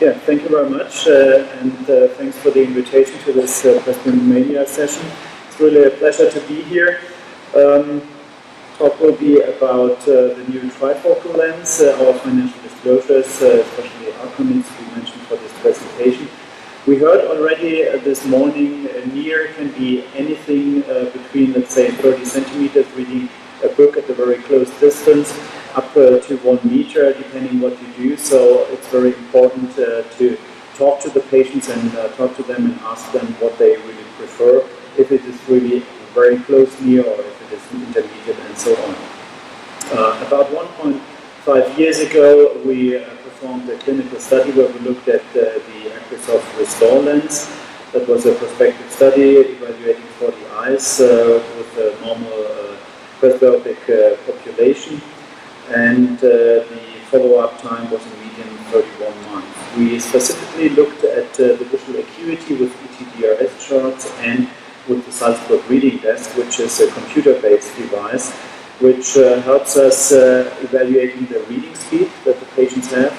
Yeah, thank you very much, and thanks for the invitation to this Presbymania session. It's really a pleasure to be here. Talk will be about the new trifocal lens, our financial disclosures, especially outcomes we mentioned for this presentation. We heard already this morning, near can be anything between, let's say, 30 centimeters, reading a book at a very close distance, up to 1 meter, depending what you do. So it's very important to talk to the patients and talk to them and ask them what they really prefer, if it is really very close near or if it is intermediate and so on. About 1.5 years ago, we performed a clinical study where we looked at the Acrysoft Restore lens. That was a prospective study evaluating 40 eyes with a normal presbyopic population, and the follow-up time was a median 31 months. We specifically looked at the visual acuity with ETDRS charts and with the Salzburg Reading Desk, which is a computer-based device which helps us evaluating the reading speed that the patients have,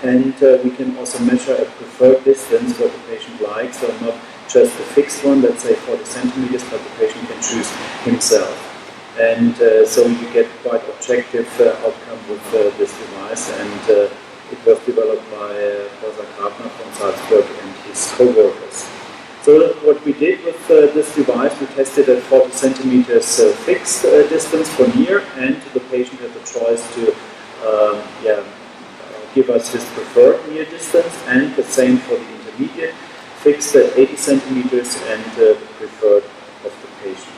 and we can also measure a preferred distance what the patient likes, so not just a fixed one, let's say 40 centimeters, but the patient can choose himself. And so you get quite objective outcome with this device, and it was developed by Holzer from Salzburg and his co-workers. So what we did with this device, we tested at 40 centimeters fixed distance for near, and the patient had the choice to give us his preferred near distance, and the same for the intermediate, fixed at 80 centimeters and the preferred of the patient.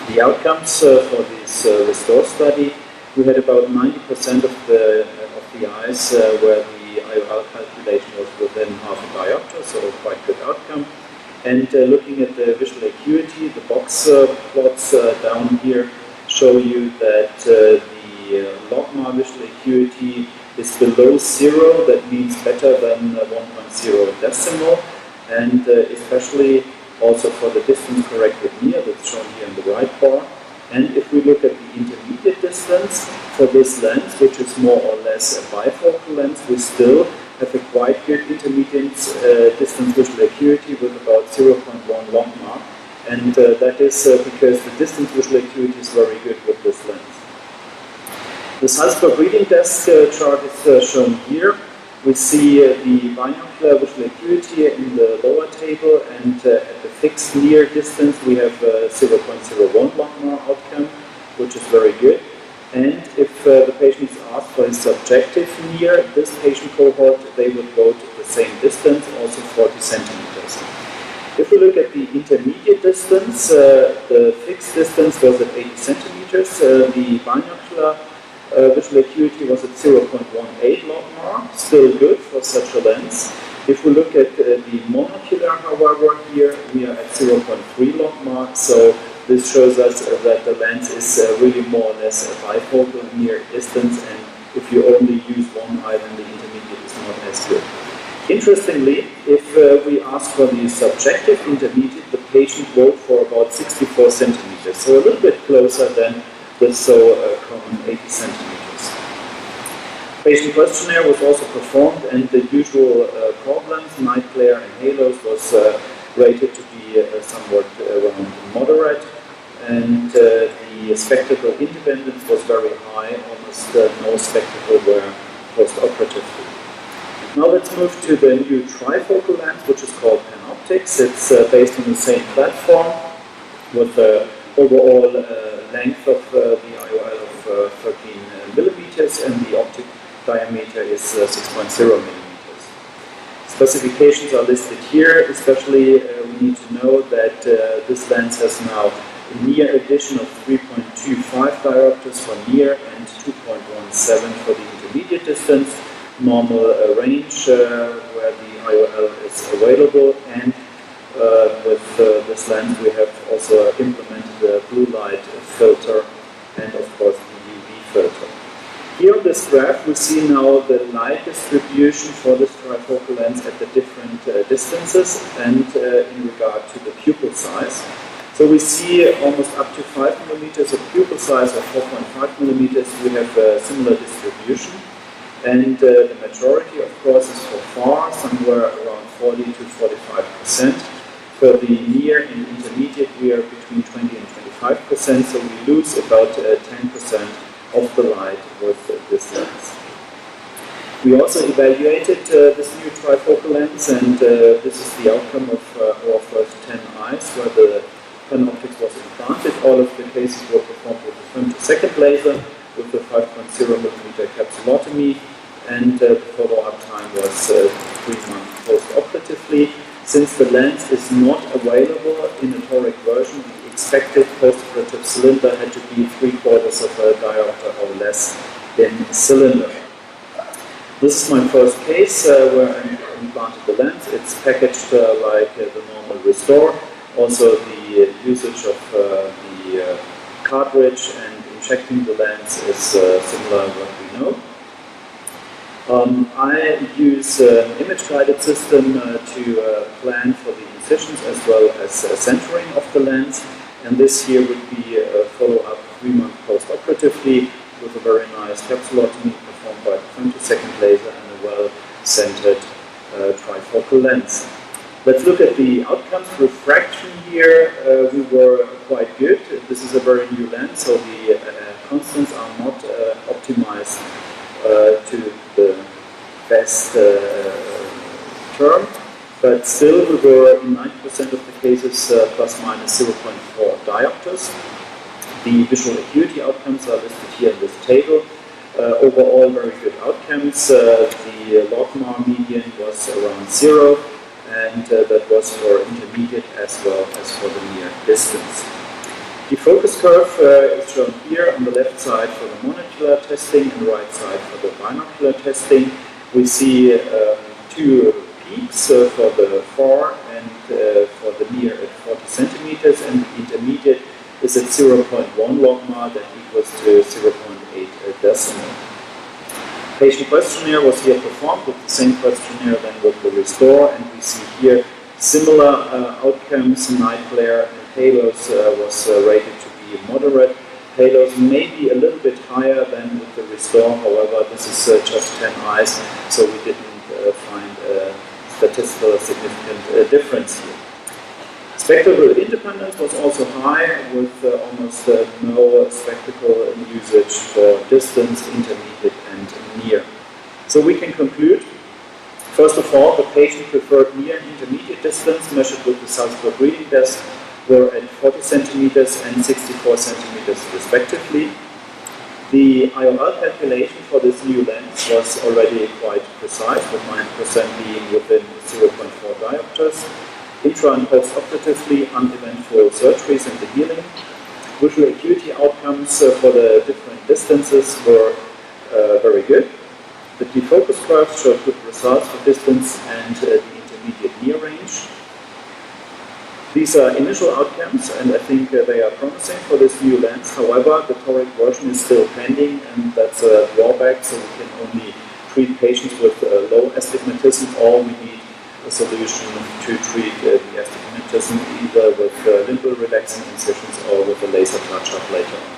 The outcomes for this Restore study, we had about 90% of the eyes where the IOL calculation was within half a diopter, so quite good outcome. And looking at the visual acuity, the box plots down here show you that the logMAR visual acuity is below 0, that means better than 1.0 decimal, and especially also for the distance corrected near, that's shown here in the right bar. And if we look at the intermediate distance for this lens, which is more or less a bifocal lens, we still have a quite good intermediate distance visual acuity with about 0.1 logMAR, and that is because the distance visual acuity is very good with this lens. The Salzburg Reading Desk chart is shown here. We see the binocular visual acuity in the lower table, and at the fixed near distance we have 0.01 logMAR outcome, which is very good. And if the patient is asked for his subjective near, this patient cohort, they would vote the same distance, also 40 centimeters. If we look at the intermediate distance, the fixed distance was at 80 centimeters. The binocular visual acuity was at 0.18 logMAR, still good for such a lens. If we look at the monocular, however, here we are at 0.3 logMAR, so this shows us that the lens is really more or less a bifocal near distance, and if you only use one eye, then the intermediate is not as good. Interestingly, if we ask for the subjective intermediate, the patient vote for about 64 centimeters, so a little bit closer than the so common 80 centimeters. Patient questionnaire was also performed, and the usual problems, night glare and halos, was rated to be somewhat around moderate, and the spectacle independence was very high, almost no spectacle were post-operatively. Now let's move to the new trifocal lens, which is called PanOptix. It's based on the same platform with the overall length of the IOL of 13 millimeters, and the optic diameter is 6.0 millimeters. Specifications are listed here. Especially we need to know that this lens has now a near addition of 3.25 diopters for near and 2.17 for the intermediate distance, normal range where the IOL is available, and with this lens we have also implemented the blue light filter and of course the UV filter. Here on this graph we see now the light distribution for this trifocal lens at the different distances and in regard to the pupil size. So we see almost up to 5 millimeters of pupil size or 4.5 millimeters we have a similar distribution. And the majority, of course, is for far, somewhere around 40 to 45%. For the near and intermediate, we are between 20 and 25%, so we lose about 10% of the light with this lens. We also evaluated this new trifocal lens, and this is the outcome of our first 10 eyes where the PanOptix was implanted. All of the cases were performed with a femtosecond laser with the 5.0mm capsulotomy, and the follow-up time was 3 months post-operatively. Since the lens is not available in a toric version, the expected post-operative cylinder had to be 3/4 of a diopter or less in cylinder. This is my first case where I implanted the lens. It's packaged like the normal restore. Also the usage of the cartridge and injecting the lens is similar to what we know. I use an image-guided system to plan for the incisions as well as centering of the lens. And this here would be a follow-up 3 months post-operatively with a very nice capsulotomy performed by the femtosecond laser and a well-centered trifocal lens. Let's look at the outcomes. Refraction here, we were quite good. This is a very new lens, so the constants are not optimized to the best term, but still we were in 90% of the cases plus minus 0.4 diopters. The visual acuity outcomes are listed here in this table. Overall, very good outcomes. The logMAR median was around 0, and that was for intermediate as well as for the near distance. The focus curve is shown here on the left side for the monocular testing and the right side for the binocular testing. We see 2 peaks for the far and for the near at 40 centimeters, and the intermediate is at 0.1 logMAR, that equals to 0.8 decimal. Patient questionnaire was here performed with the same questionnaire then with the restore, and we see here similar outcomes. Night glare and halos was rated to be moderate. Halos may be a little bit higher than with the restore, however, this is just 10 eyes, so we didn't find a statistical significant difference here. Spectral independence was also high, with almost no spectacle usage for distance, intermediate, and near. So we can conclude, first of all, the patient preferred near and intermediate distance measured with the Salzburg reading desk were at 40 centimeters and 64 centimeters respectively. The IOL calculation for this new lens was already quite precise, with 9% being within 0.4 diopters. Intra and post-operatively uneventful surgeries and the healing. Visual acuity outcomes for the different distances were very good. The defocus curves showed good results for distance and the intermediate near range. These are initial outcomes, and I think they are promising for this new lens. However, the toric version is still pending, and that's a drawback, so we can only treat patients with low astigmatism, or we need a solution to treat the astigmatism either with limbal relaxing incisions or with a laser touch-up later on.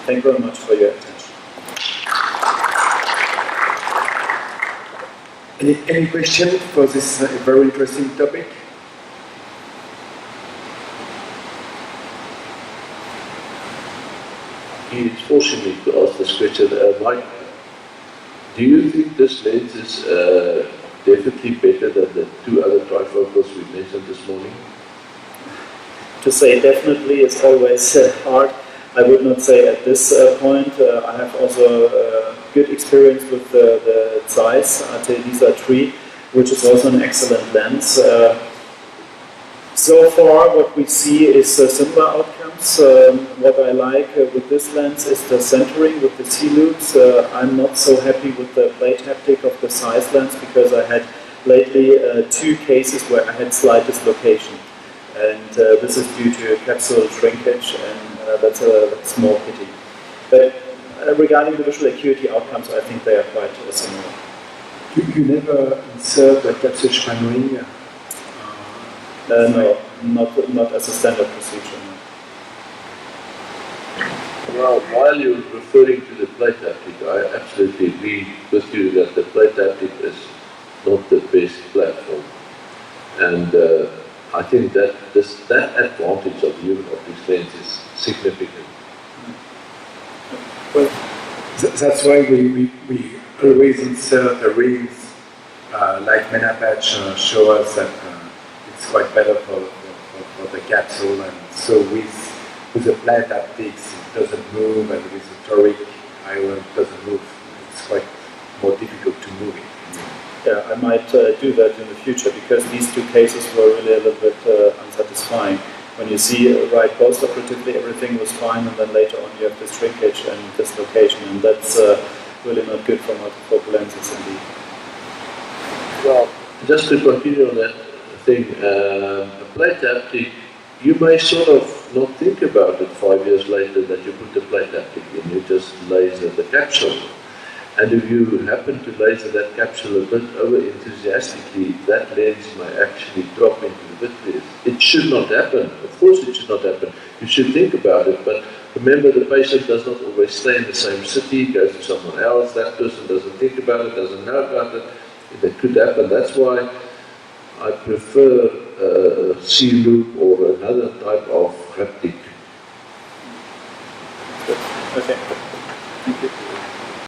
Thank you very much for your attention. Any question for this very interesting topic? It's forcing me to ask this question. Mike, do you think this lens is definitely better than the 2 other trifocals we mentioned this morning? To say definitely is always hard. I would not say at this point. I have also good experience with the Zeiss Lisa 3, which is also an excellent lens. So far, what we see is similar outcomes. What I like with this lens is the centering with the C-loops. I'm not so happy with the plate haptic of the Zeiss lens because I had lately 2 cases where I had slight dislocation. And this is due to capsule shrinkage, and that's a small pity. But regarding the visual acuity outcomes, I think they are quite similar. You never insert a capsule shrinkage? No, not as a standard procedure. No. Well, while you're referring to the plate haptic, I absolutely agree with you that the plate haptic is not the best platform. And I think that that advantage of the PanOptix lens is significant. Well, that's why we always insert the rings, like Menapatch show us that it's quite better for the capsule, and so with the plate haptics it doesn't move, and with the toric iron it doesn't move. It's quite more difficult to move it. Yeah, I might do that in the future, because these two cases were really a little bit unsatisfying. When you see right post-operatively everything was fine, and then later on you have this shrinkage and dislocation, and that's really not good for multifocal lenses indeed. Well, just to continue on that thing, a plate haptic, you may sort of not think about it 5 years later that you put the plate haptic in, you just laser the capsule. And if you happen to laser that capsule a bit over-enthusiastically, that lens may actually drop into the vitreous. It should not happen. Of course it should not happen. You should think about it, but remember, the patient does not always stay in the same city, goes to someone else, that person doesn't think about it, doesn't know about it. That could happen. That's why I prefer a C-loop or another type of haptic